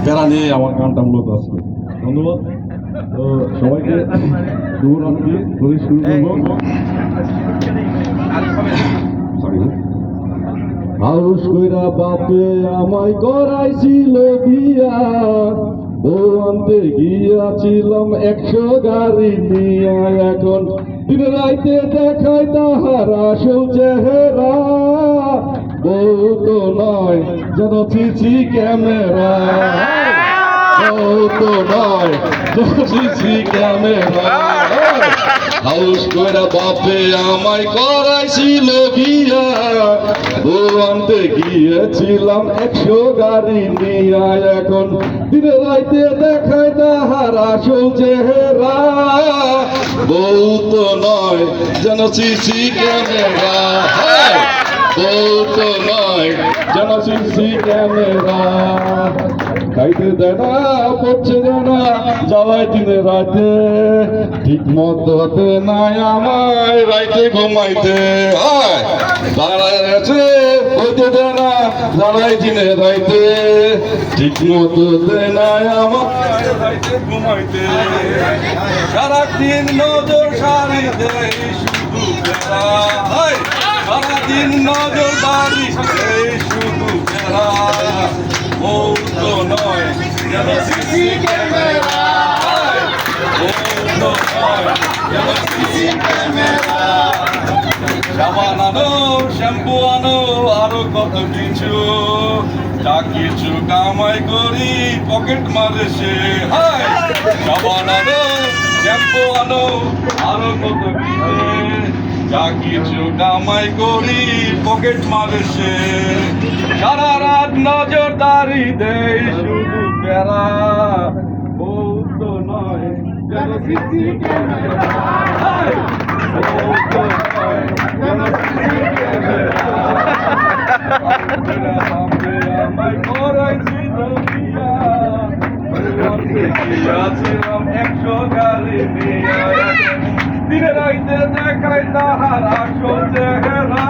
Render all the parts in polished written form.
প্যারা নিয়ে আমার গানটা মূলত আসবে। ধন্যবাদ। তো সবাইকে শুভরাত্রি করে শুরু করবো। হাউস কইরা বাপে আমায় করাইছিল বিয়া, বউ আনতে গিয়াছিলাম 100 গাড়ি নিয়া। এখন দিন রাইতে দেখায় তাহার আসল চেহারা, বউ তো নয় যেন সিসি ক্যামেরা, বউ তো নয় যেন সিসি ক্যামেরা। হাউস কইরা বাপে আমায় করাইছিল বিয়া, বউ আনতে গিয়েছিলাম 100 গাড়ি নিয়া। এখন দিনে রাইতে দেখায় তাহার আসল চেহারা, বউ তো নয় যেন সিসি ক্যামেরা, বউ তো নয় যেন সিসি ক্যামেরা। খাইতে দেয় না, পড়ছে দেয় না, জ্বালায় দিনে রাতে, ঠিক মতো হতে নাই আমায় রাইতে ঘুমাইতে। দাঁড়ায় আছে হইতে দেয় না, জ্বালায় দিনে রাইতে, ঠিক মতো হতে নাই আমায় রাইতে ঘুমাইতে। সারাদিন নজর সারি দেয় শুধু বেড়া, সারাদিন নজর দাঁড়ি শুধু বেড়া, বউ তো নয় যেন সিসি ক্যামেরা, বউ তো নয় যেন সিসি ক্যামেরা। সাবান আনো, শ্যাম্পু আনো, আরো কত কিছু, যা কিছু কামাই করি পকেট মারে সে। সাবান আনো, শ্যাম্পু আনো, আরো কত কিছু, যা কিছু কামাই করি পকেট মারে সে। সারা রাত নজরদারি দেয় শুধু প্যারা, বউ তো নয় যেন সিসি ক্যামেরা, বউ তো নয় যেন সিসি ক্যামেরা। আমায় করাইছিল বিয়া, গিয়াছিলাম 100 গাড়ি নিয়া। দিনে রাইতে দেখায় তাহার আসল চেহারা,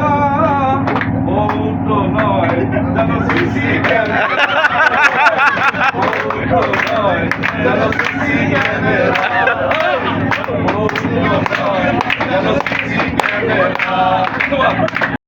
বউ তো নয় যেন সিসি ক্যামেরা, বউ তো নয় যেন